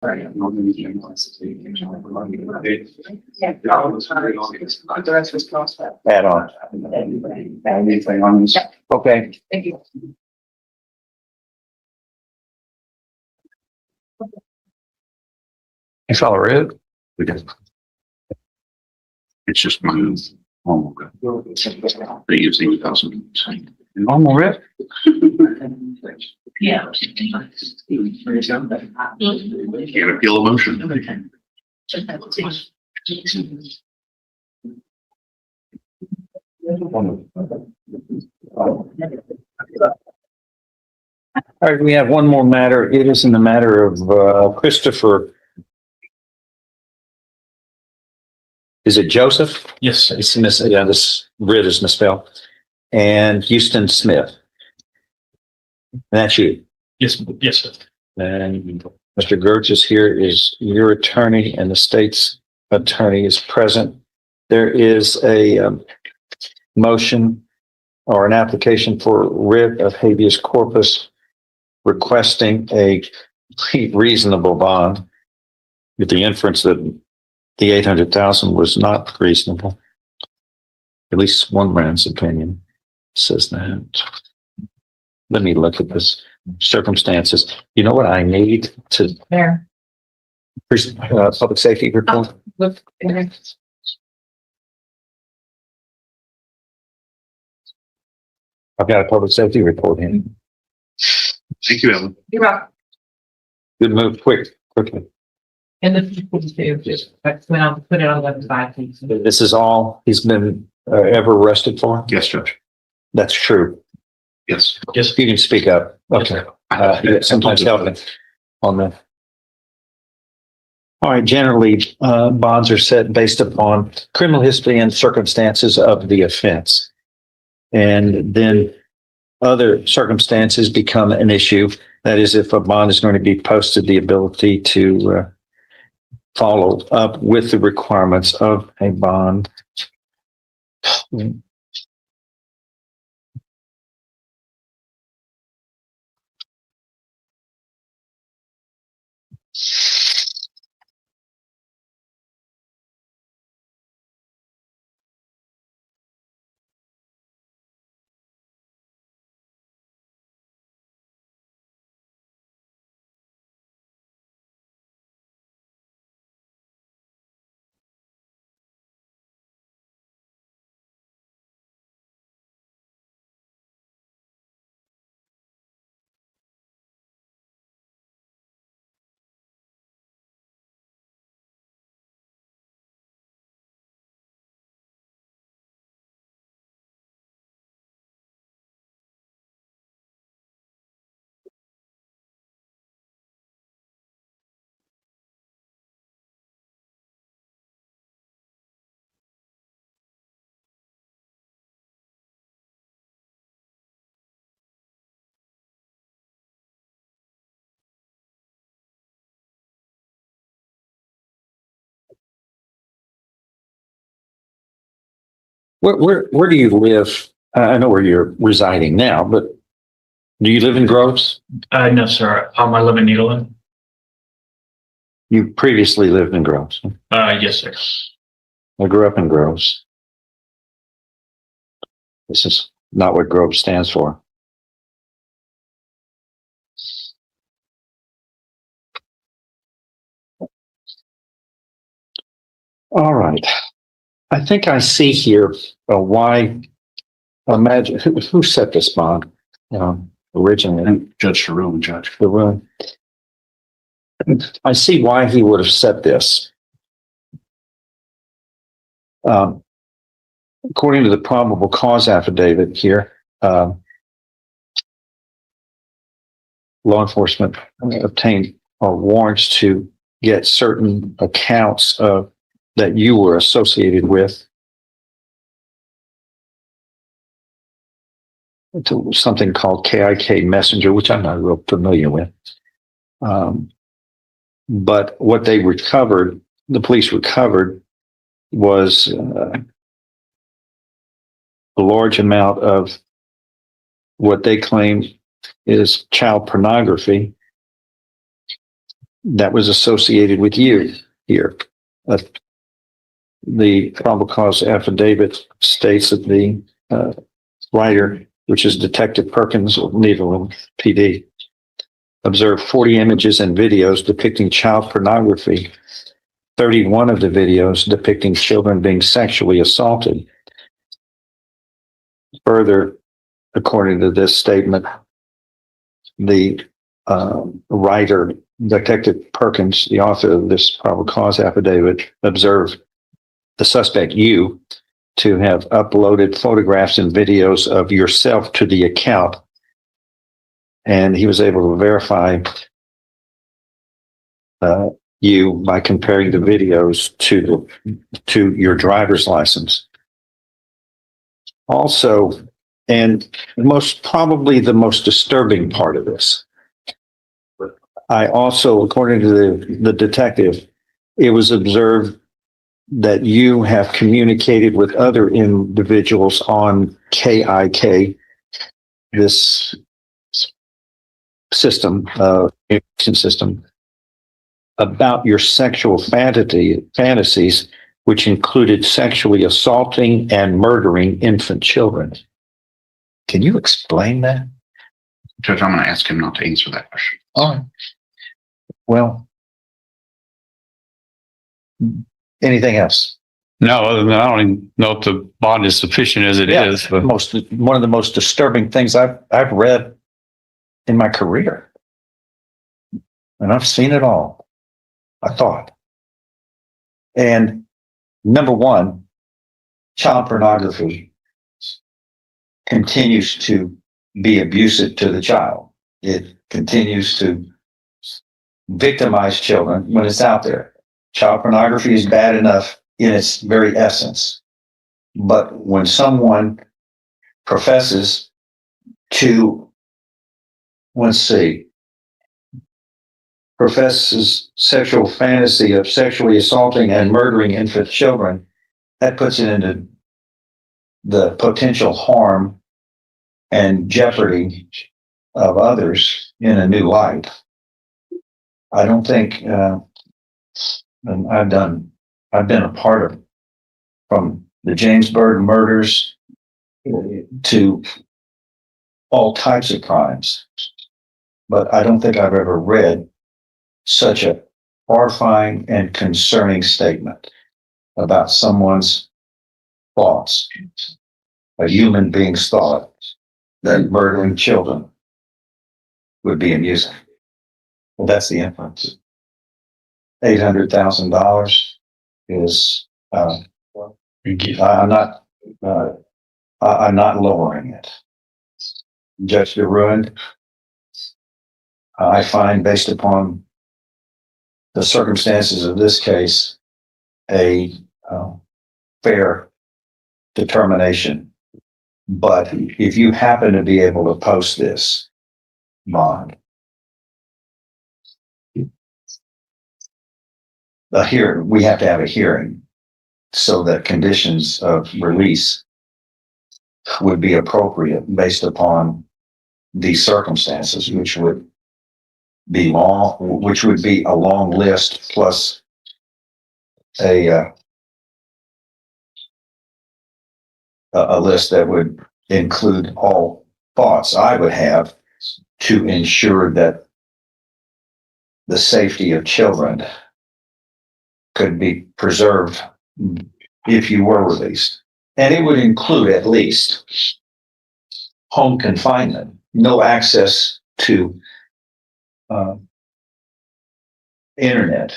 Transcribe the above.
The rest was crossed out. Add on. Anything on this? Yep. Okay. Thank you. It's all right. It's just my home. They use 8,000. Normal rip? Yeah. Can't appeal a motion. All right, we have one more matter. It is in the matter of Christopher. Is it Joseph? Yes, It's yeah, this writ is misspelled. And Houston Smith. That's you. yes, yes, sir. And Mr. Gertz here is your attorney, and the state's attorney is present. There is a motion or an application for writ of habeas corpus requesting a reasonable bond with the inference that the 800,000 was not reasonable. At least one man's opinion says that. Let me look at this circumstances. You know what I need to There. public safety report? Look. I've got a public safety report in. Thank you, Ellen. You're welcome. Good move, quickly. And the people too, just when I'll put it on the website, please. This is all he's been ever arrested for? Yes, Judge. That's true. Yes. Yes. You can speak up. Okay. Sometimes helping on the. All right, generally, bonds are set based upon criminal history and circumstances of the offense. And then other circumstances become an issue. That is, if a bond is going to be posted, the ability to follow up with the requirements of a bond. Where do you live? I know where you're residing now, but do you live in Groves? No, sir. I live in Needleland. You previously lived in Groves. Yes, sir. I grew up in Groves. This is not what Groves stands for. All right. I think I see here why. Imagine who set this bond originally. And Judge Sharon, Judge. I see why he would have set this. According to the probable cause affidavit here, law enforcement obtained warrants to get certain accounts that you were associated with to something called KIK Messenger, which I'm not real familiar with. But what they recovered, the police recovered, was a large amount of what they claim is child pornography. that was associated with you here. The probable cause affidavit states that the writer, which is Detective Perkins of Needle PD, observed 40 images and videos depicting child pornography, 31 of the videos depicting children being sexually assaulted. Further, according to this statement, the writer, Detective Perkins, the author of this probable cause affidavit, observed the suspect, you, to have uploaded photographs and videos of yourself to the account. And he was able to verify you by comparing the videos to your driver's license. Also, and most probably the most disturbing part of this, I also, according to the detective, it was observed that you have communicated with other individuals on KIK, this system, information system, about your sexual fantasies, which included sexually assaulting and murdering infant children. Can you explain that? Judge, I'm going to ask him not to answer that question. Oh, well, anything else? No, other than I don't even know if the bond is sufficient as it is. But One of the most disturbing things I've read in my career, and I've seen it all, I thought. And number one, child pornography continues to be abusive to the child. It continues to victimize children when it's out there. Child pornography is bad enough in its very essence. But when someone professes to, professes sexual fantasy of sexually assaulting and murdering infant children, that puts it into the potential harm and jeopardy of others in a new light. I don't think, and I've been a part of, from the Jamesburg murders to all types of crimes, but I don't think I've ever read such a horrifying and concerning statement about someone's thoughts, a human being's thought that murdering children would be amusing. Well, that's the inference. $800,000 is, I'm not lowering it. Judge DeRuin, I find, based upon the circumstances of this case, a fair determination. But if you happen to be able to post this bond, we have to have a hearing so that conditions of release would be appropriate based upon these circumstances, which would be a long list plus a list that would include all thoughts I would have to ensure that the safety of children could be preserved if you were released. And it would include at least home confinement, no access to internet,